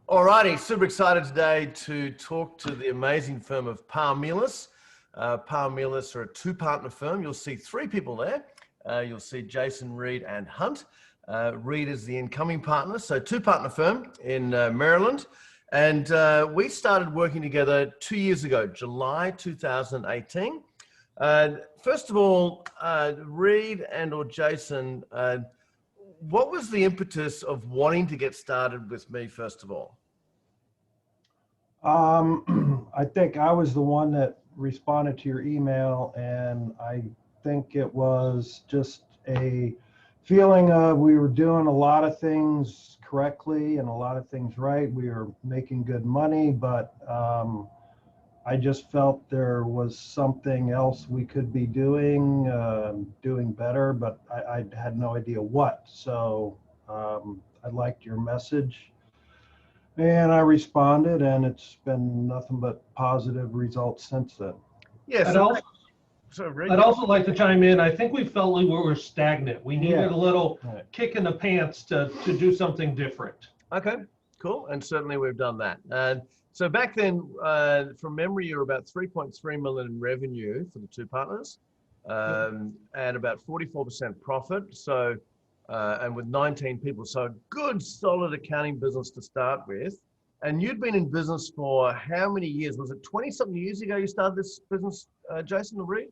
Alrighty, super excited today to talk to the amazing firm of Paar Melis. Paar Melis are a two-partner firm. You'll see three people there. You'll see Jason, Reed, and Hunt. Reed is the incoming partner, so two-partner firm in Maryland. And we started working together 2 years ago, July 2018. First of all, Reed and or Jason, what was the impetus of wanting to get started with me, first of all? I think I was the one that responded to your email, and I think it was just a feeling of we were doing a lot of things correctly and a lot of things right. We were making good money, but I just felt there was something else we could be doing better, but I had no idea what. So I liked your message. And I responded, and it's been nothing but positive results since then. Yes. I'd also like to chime in. I think we felt like we were stagnant. We needed a little kick in the pants to do something different. Okay, cool. And certainly we've done that. So back then, from memory, you were about 3.3 million in revenue for the two partners, and about 44% profit. So, and with 19 people, so a good solid accounting business to start with. And you'd been in business for how many years? Was it 20 something years ago you started this business, Jason or Reed?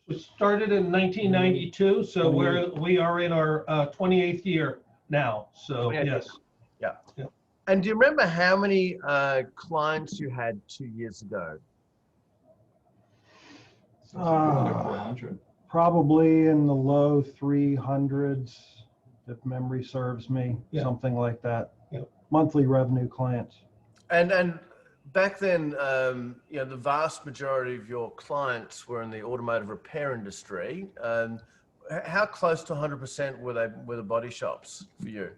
We started in 1992, so we are in our 28th year now. So yes. Yeah. And do you remember how many clients you had 2 years ago? Under 400. Probably in the low 300s, if memory serves me, something like that. Monthly revenue clients. And back then, you know, the vast majority of your clients were in the automotive repair industry. How close to 100% were the body shops for you?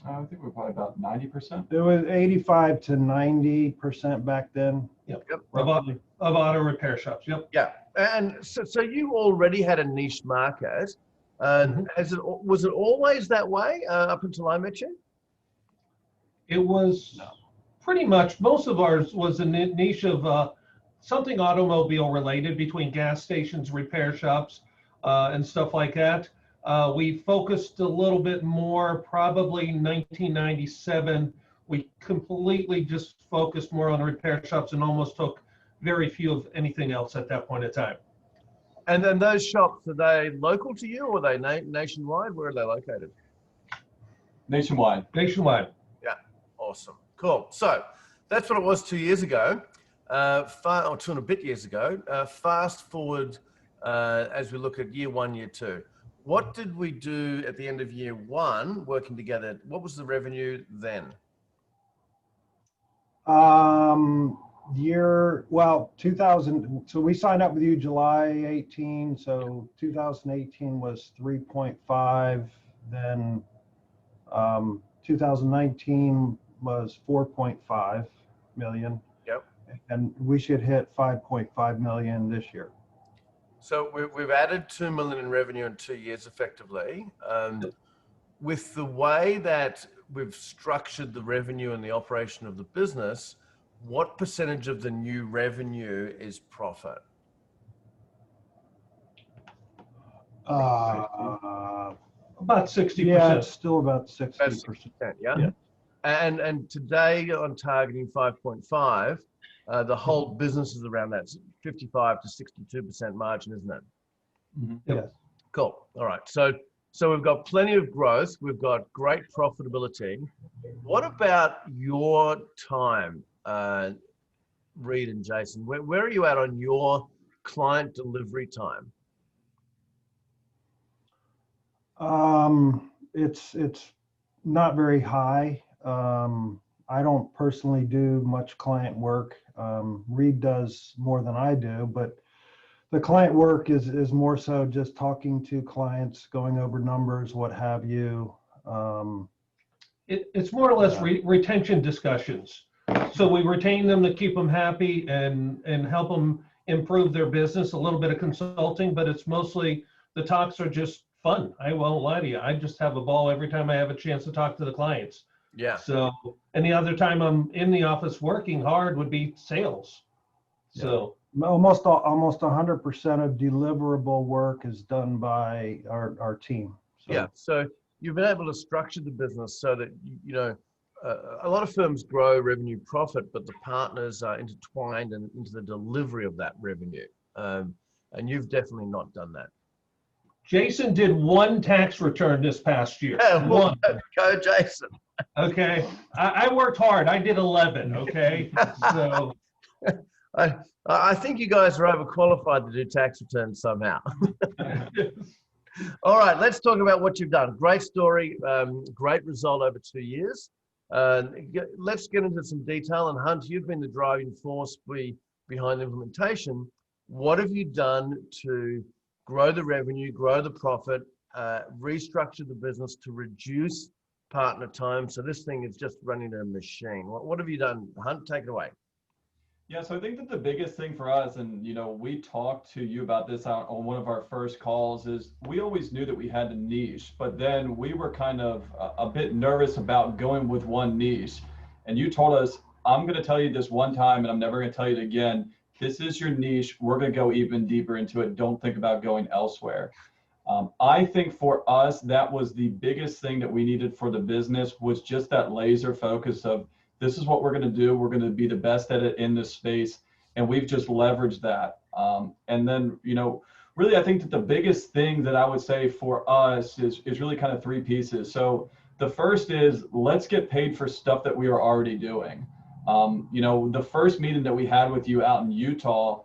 I think we're probably about 90%. It was 85 to 90% back then. Yep. Of auto repair shops. Yep. Yeah. And so you already had a niche market. Was it always that way up until I met you? It was pretty much, most of ours was a niche of something automobile related between gas stations, repair shops, and stuff like that. We focused a little bit more, probably 1997. We completely just focused more on repair shops and almost took very few of anything else at that point in time. And then those shops, are they local to you or are they nationwide? Where are they located? Nationwide. Nationwide. Yeah, awesome. Cool. So that's what it was 2 years ago, or 2 and a bit years ago. Fast forward as we look at year one, year two. What did we do at the end of year one working together? What was the revenue then? 2000, so we signed up with you July 18, so 2018 was 3.5, then 2019 was 4.5 million. Yep. And we should hit 5.5 million this year. So we've added 2 million in revenue in 2 years effectively. With the way that we've structured the revenue and the operation of the business, what percentage of the new revenue is profit? About 60%. Yeah, it's still about 60%. Yeah. And today I'm targeting 5.5. The whole business is around that 55 to 62% margin, isn't it? Mm-hmm. Yes. Cool. All right. So we've got plenty of growth. We've got great profitability. What about your time, Reed and Jason? Where are you at on your client delivery time? It's not very high. I don't personally do much client work. Reed does more than I do, but the client work is more so just talking to clients, going over numbers, what have you. It's more or less retention discussions. So we retain them to keep them happy and help them improve their business, a little bit of consulting, but it's mostly, the talks are just fun. I won't lie to you. I just have a ball every time I have a chance to talk to the clients. Yeah. So, and the other time I'm in the office working hard would be sales. So, Almost 100% of deliverable work is done by our team. So. Yeah. So you've been able to structure the business so that, you know, a lot of firms grow revenue profit, but the partners are intertwined into the delivery of that revenue. And you've definitely not done that. Jason did one tax return this past year. Yeah, well, One. go Jason. Okay. I worked hard. I did 11. Okay. So. I think you guys are overqualified to do tax returns somehow. All right, let's talk about what you've done. Great story, great result over 2 years. Let's get into some detail. And Hunt, you've been the driving force behind the implementation. What have you done to grow the revenue, grow the profit, restructure the business to reduce partner time? So this thing is just running a machine. What have you done? Hunt, take it away. Yeah, so I think that the biggest thing for us, and we talked to you about this on one of our first calls, is we always knew that we had a niche, but then we were kind of a bit nervous about going with one niche. And you told us, I'm going to tell you this one time, and I'm never going to tell you it again. This is your niche. We're going to go even deeper into it. Don't think about going elsewhere. I think for us, that was the biggest thing that we needed for the business, was just that laser focus of, this is what we're going to do. We're going to be the best at it in this space. And we've just leveraged that. And then, really, I think that the biggest thing that I would say for us is really kind of three pieces. So the first is, let's get paid for stuff that we are already doing. The first meeting that we had with you out in Utah,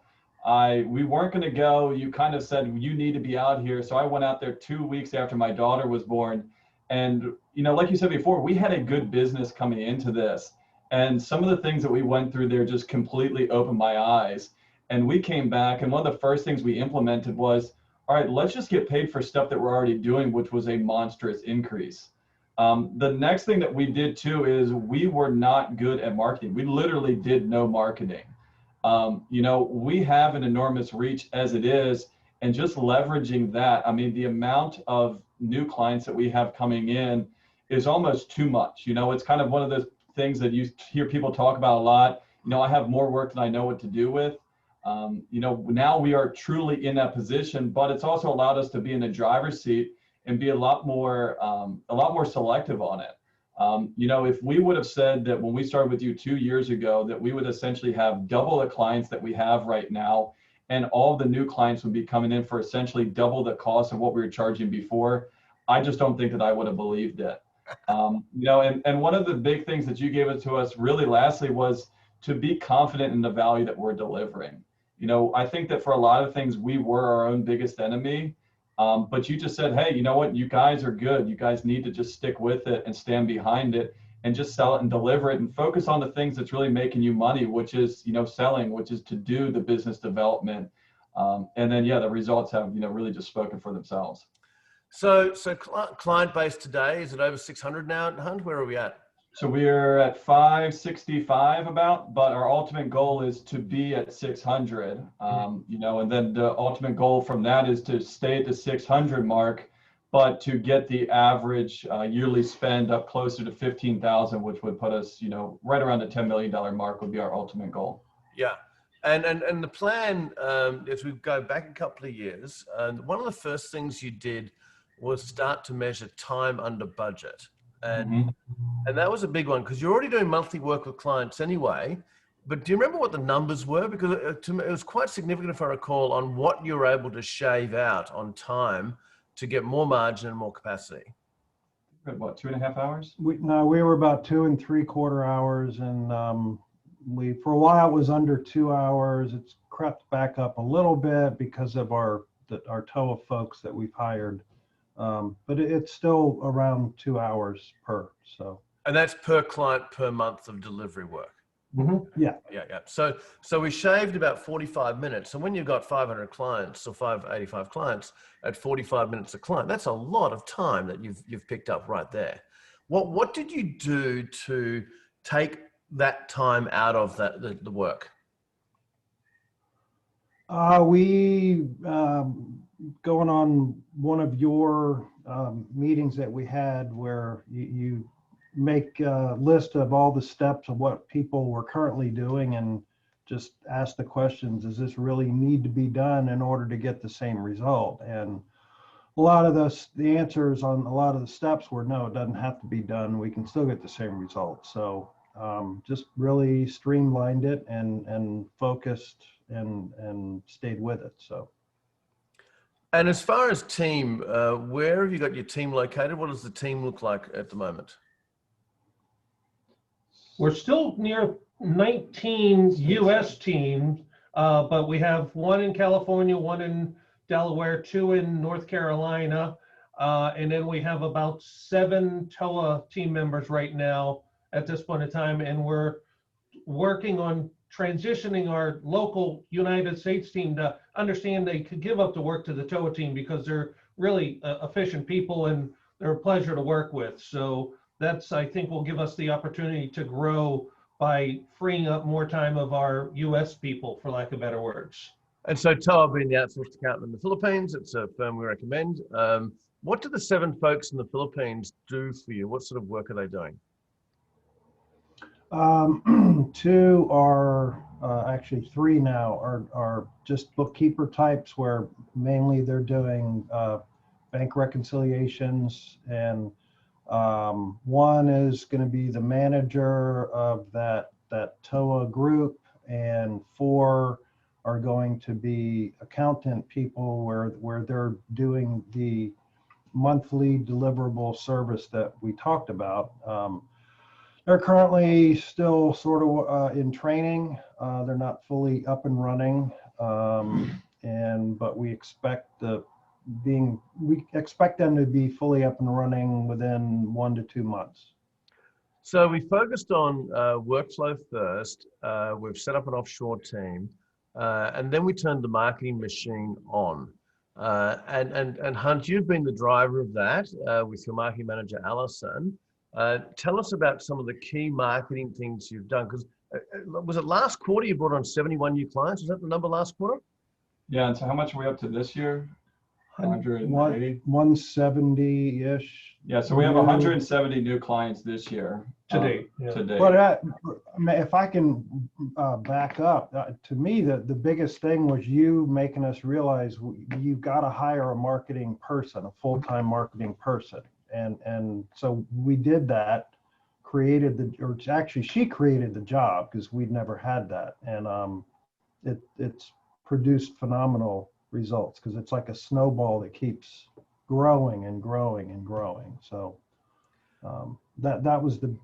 we weren't going to go. You kind of said, you need to be out here. So I went out there 2 weeks after my daughter was born. And, like you said before, we had a good business coming into this. And some of the things that we went through there just completely opened my eyes. And we came back, and one of the first things we implemented was, all right, let's just get paid for stuff that we're already doing, which was a monstrous increase. The next thing that we did too is we were not good at marketing. We literally did no marketing. We have an enormous reach as it is, and just leveraging that, I mean, the amount of new clients that we have coming in is almost too much. It's kind of one of those things that you hear people talk about a lot. I have more work than I know what to do with. Now we are truly in that position, but it's also allowed us to be in the driver's seat and be a lot more selective on it. If we would have said that when we started with you 2 years ago, that we would essentially have double the clients that we have right now, and all the new clients would be coming in for essentially double the cost of what we were charging before, I just don't think that I would have believed it. And one of the big things that you gave it to us really lastly was to be confident in the value that we're delivering. I think that for a lot of things, we were our own biggest enemy. But you just said, hey, you know what? You guys are good. You guys need to just stick with it and stand behind it and just sell it and deliver it and focus on the things that's really making you money, which is, selling, which is to do the business development. And then, the results have, really just spoken for themselves. So client base today, is it over 600 now, Hunt? Where are we at? So we're at 565 about, but our ultimate goal is to be at 600, and then the ultimate goal from that is to stay at the 600 mark, but to get the average yearly spend up closer to 15,000, which would put us, right around the $10 million mark would be our ultimate goal. Yeah. And the plan, as we go back a couple of years, one of the first things you did was start to measure time under budget. And that was a big one because you're already doing monthly work with clients anyway. But do you remember what the numbers were? Because to me, it was quite significant, if I recall, on what you were able to shave out on time to get more margin and more capacity. What, 2.5 hours? We were about 2 3/4 hours, and for a while it was under 2 hours. It's crept back up a little bit because of our TOA folks that we've hired. But it's still around 2 hours per. So. And that's per client per month of delivery work. Yeah. So we shaved about 45 minutes. And when you've got 500 clients or 585 clients at 45 minutes a client, that's a lot of time that you've picked up right there. What did you do to take that time out of the work? We going on one of your meetings that we had where you make a list of all the steps of what people were currently doing and just ask the questions, does this really need to be done in order to get the same result? And a lot of the answers on a lot of the steps were no, it doesn't have to be done. We can still get the same result. So just really streamlined it and focused and stayed with it. So. And as far as team, where have you got your team located? What does the team look like at the moment? We're still near 19 U.S. teams, but we have one in California, one in Delaware, two in North Carolina, and then we have about 7 TOA team members right now at this point in time, and we're working on transitioning our local United States team to understand they could give up the work to the TOA team because they're really efficient people and they're a pleasure to work with. So that's, I think, will give us the opportunity to grow by freeing up more time of our US people, for lack of better words. And so TOA being the outsourced accountant in the Philippines, it's a firm we recommend. What do the 7 folks in the Philippines do for you? What sort of work are they doing? 2 are actually 3 now are just bookkeeper types, where mainly they're doing bank reconciliations, and 1 is going to be the manager of that TOA group, and 4 are going to be accountant people where they're doing the monthly deliverable service that we talked about. They're currently still sort of in training. They're not fully up and running, but we expect them to be fully up and running within 1 to 2 months. So we focused on workflow first. We've set up an offshore team, and then we turned the marketing machine on. And Hunt, you've been the driver of that with your marketing manager, Allison. Tell us about some of the key marketing things you've done, because was it last quarter you brought on 71 new clients? Was that the number last quarter? Yeah, and so how much are we up to this year? 180? 170-ish. Yeah, so we have 170 new clients this year. Today. But if I can back up, to me, the biggest thing was you making us realize you've got to hire a marketing person, a full-time marketing person. And so we did that, she created the job because we'd never had that. And it's produced phenomenal results because it's like a snowball that keeps growing and growing and growing. So that was the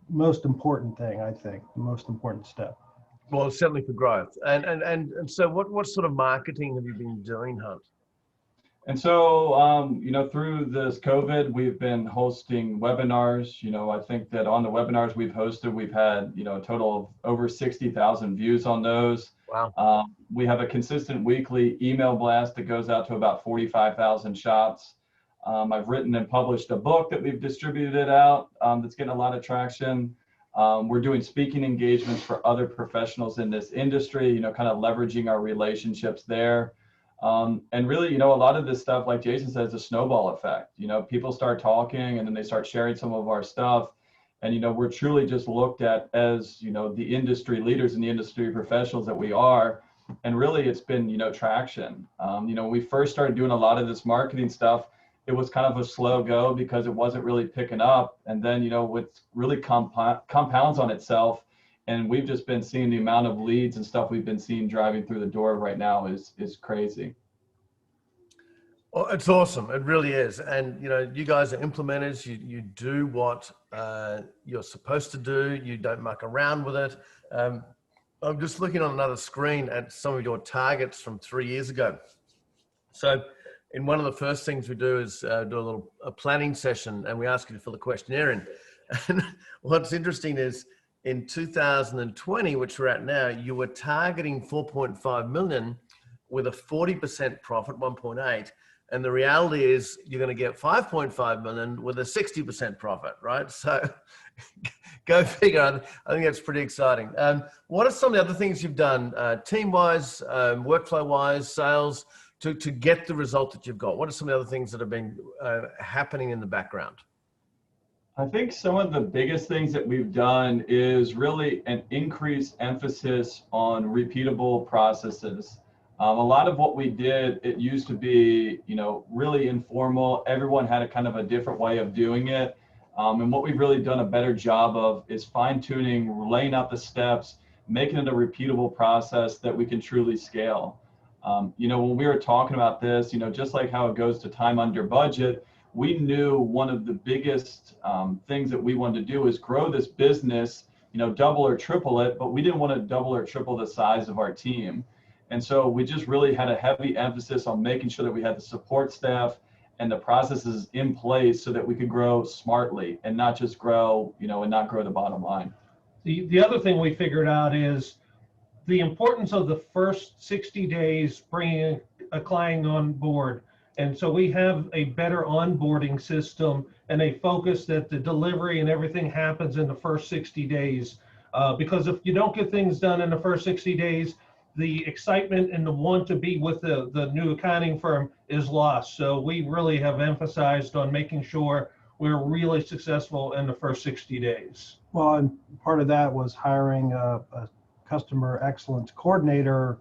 most important thing, I think, the most important step. Well, certainly for growth. And so what sort of marketing have you been doing, Hunt? And so, through this COVID, we've been hosting webinars. I think that on the webinars we've hosted, we've had, a total of over 60,000 views on those. Wow. We have a consistent weekly email blast that goes out to about 45,000 shops. I've written and published a book that we've distributed out that's getting a lot of traction. We're doing speaking engagements for other professionals in this industry, kind of leveraging our relationships there. And really, a lot of this stuff, like Jason says, the snowball effect. People start talking and then they start sharing some of our stuff. And, we're truly just looked at as, the industry leaders and the industry professionals that we are. And really, it's been, traction. When we first started doing a lot of this marketing stuff, it was kind of a slow go because it wasn't really picking up. And then, what really compounds on itself. And we've just been seeing the amount of leads and stuff we've been seeing driving through the door right now is crazy. Well, it's awesome. It really is. And, you guys are implementers. You do what you're supposed to do. You don't muck around with it. I'm just looking on another screen at some of your targets from 3 years ago. So in one of the first things we do is do a planning session, and we ask you to fill a questionnaire in. And what's interesting is, in 2020, which we're at now, you were targeting 4.5 million with a 40% profit, 1.8. And the reality is you're going to get 5.5 million with a 60% profit, right? So go figure. I think that's pretty exciting. What are some of the other things you've done team-wise, workflow-wise, sales, to get the result that you've got? What are some of the other things that have been happening in the background? I think some of the biggest things that we've done is really an increased emphasis on repeatable processes. A lot of what we did, it used to be, really informal. Everyone had a kind of a different way of doing it. And what we've really done a better job of is fine tuning, laying out the steps, making it a repeatable process that we can truly scale. When we were talking about this, just like how it goes to time under budget, we knew one of the biggest things that we wanted to do is grow this business, double or triple it, but we didn't want to double or triple the size of our team. And so we just really had a heavy emphasis on making sure that we had the support staff and the processes in place so that we could grow smartly and not just grow, and not grow the bottom line. The other thing we figured out is the importance of the first 60 days bringing a client on board. And so we have a better onboarding system and a focus that the delivery and everything happens in the first 60 days. Because if you don't get things done in the first 60 days, the excitement and the want to be with the new accounting firm is lost. So we really have emphasized on making sure we're really successful in the first 60 days. Well, and part of that was hiring a customer excellence coordinator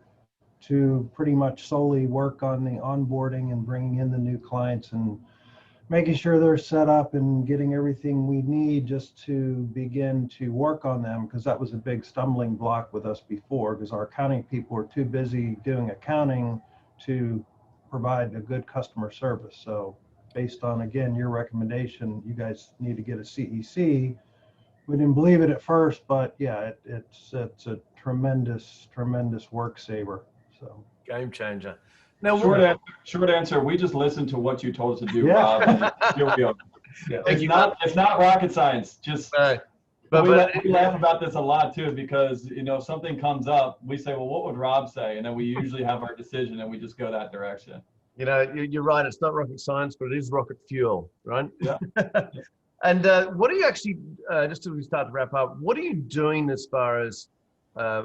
to pretty much solely work on the onboarding and bringing in the new clients and making sure they're set up and getting everything we need just to begin to work on them, because that was a big stumbling block with us before, because our accounting people were too busy doing accounting to provide a good customer service. So based on, again, your recommendation, you guys need to get a CEC. We didn't believe it at first, but yeah, it's a tremendous work saver. So Game changer. Now, Short answer, we just listened to what you told us to do, Yeah. Rob. And here we are. Yeah. It's not rocket science. Just but we laugh about this a lot too, because something comes up, we say, well, what would Rob say? And then we usually have our decision and we just go that direction. you're right. It's not rocket science, but it is rocket fuel, right? Yeah. And what are you actually, just as we start to wrap up, what are you doing as far as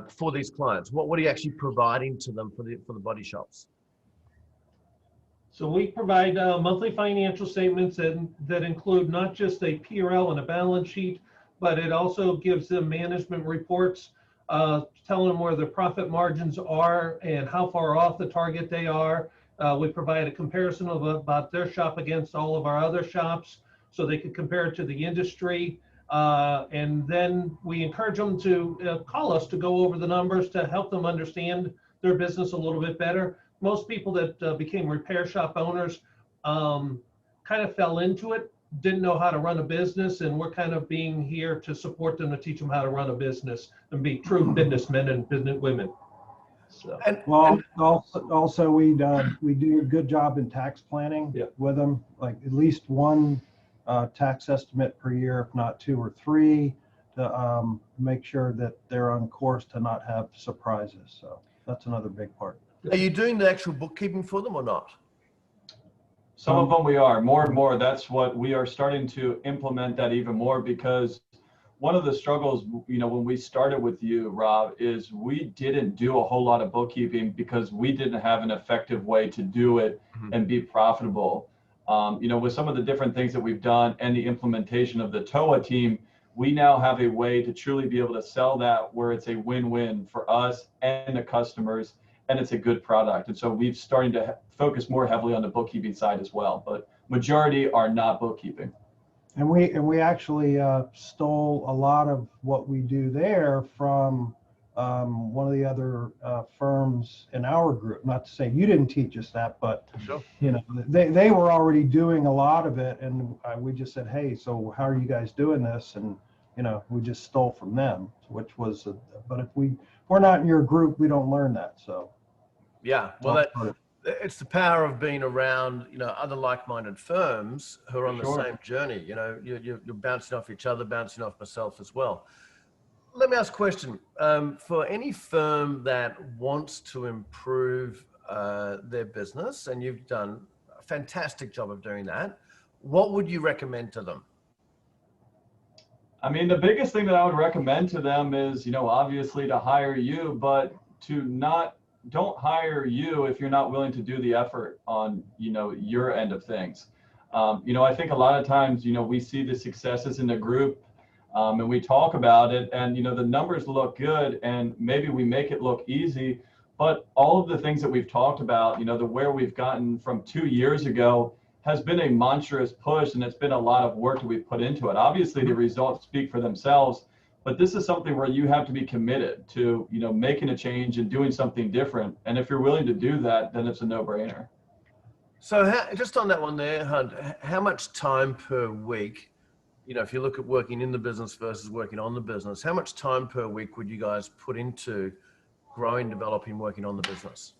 for these clients? What are you actually providing to them for the body shops? So we provide monthly financial statements that include not just a P&L and a balance sheet, but it also gives them management reports telling them where their profit margins are and how far off the target they are. We provide a comparison of about their shop against all of our other shops so they can compare it to the industry. And then we encourage them to call us to go over the numbers to help them understand their business a little bit better. Most people that became repair shop owners kind of fell into it, didn't know how to run a business, and we're kind of being here to support them to teach them how to run a business and be true businessmen and businesswomen. So. Well, also we do a good job in tax planning with them, like at least one tax estimate per year, if not 2 or 3, to make sure that they're on course to not have surprises. So that's another big part. Are you doing the actual bookkeeping for them or not? Some of them we are, more and more. That's what we are starting to implement that even more, because one of the struggles, when we started with you, Rob, is we didn't do a whole lot of bookkeeping because we didn't have an effective way to do it and be profitable. With some of the different things that we've done and the implementation of the TOA team, we now have a way to truly be able to sell that where it's a win-win for us and the customers, and it's a good product. And so we've started to focus more heavily on the bookkeeping side as well, but majority are not bookkeeping. And we actually stole a lot of what we do there from one of the other firms in our group. Not to say you didn't teach us that, but Sure. They were already doing a lot of it, and we just said, hey, so how are you guys doing this? And we just stole from them, which was. But if we're not in your group, we don't learn that. So. Yeah, well, it's the power of being around, other like-minded firms who are on the same journey. You're bouncing off each other, bouncing off myself as well. Let me ask a question. For any firm that wants to improve their business, and you've done a fantastic job of doing that, what would you recommend to them? I mean, the biggest thing that I would recommend to them is, obviously to hire you, but don't hire you if you're not willing to do the effort on, your end of things. I think a lot of times, we see the successes in the group, and we talk about it, and the numbers look good, and maybe we make it look easy, but all of the things that we've talked about, the where we've gotten from 2 years ago has been a monstrous push, and it's been a lot of work that we've put into it. Obviously, the results speak for themselves, but this is something where you have to be committed to, making a change and doing something different. And if you're willing to do that, then it's a no-brainer. So just on that one there, Hunt, how much time per week, if you look at working in the business versus working on the business, how much time per week would you guys put into growing, developing, working on the business?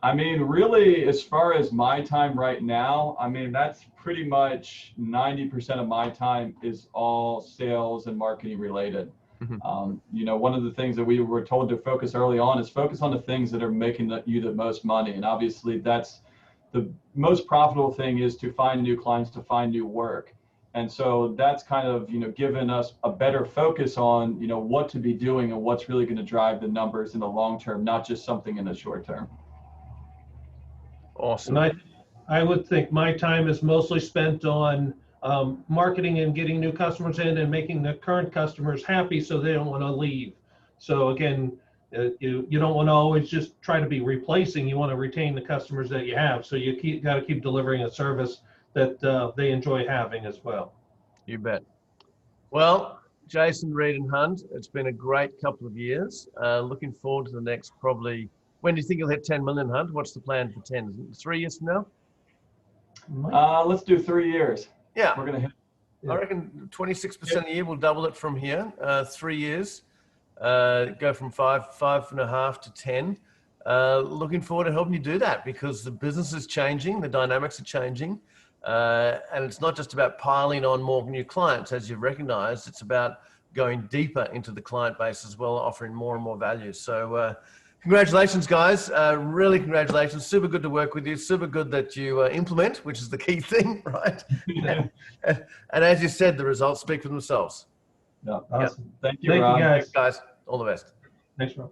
I mean, really, as far as my time right now, I mean, that's pretty much 90% of my time is all sales and marketing related. One of the things that we were told to focus early on is focus on the things that are making you the most money. And obviously that's the most profitable thing, is to find new clients, to find new work. And so that's kind of, given us a better focus on, what to be doing and what's really going to drive the numbers in the long term, not just something in the short term. Awesome. And I would think my time is mostly spent on marketing and getting new customers in and making the current customers happy so they don't want to leave. So again, you don't want to always just try to be replacing. You want to retain the customers that you have. So you got to keep delivering a service that they enjoy having as well. You bet. Well, Jason, Reed, and Hunt, it's been a great couple of years. Looking forward to the next probably. When do you think you'll hit 10 million, Hunt? What's the plan for 10? Is it 3 years from now? Let's do 3 years. Yeah. We're going to hit. I reckon 26% a year. We'll double it from here. 3 years. Go from 5.5 to 10. Looking forward to helping you do that, because the business is changing, the dynamics are changing, and it's not just about piling on more new clients, as you've recognized. It's about going deeper into the client base as well, offering more and more value. So congratulations, guys. Really congratulations. Super good to work with you. Super good that you implement, which is the key thing, right? And as you said, the results speak for themselves. Yeah. Awesome. Thank you, Thank Rob. you, guys. Thanks, guys. All the best. Thanks, Rob.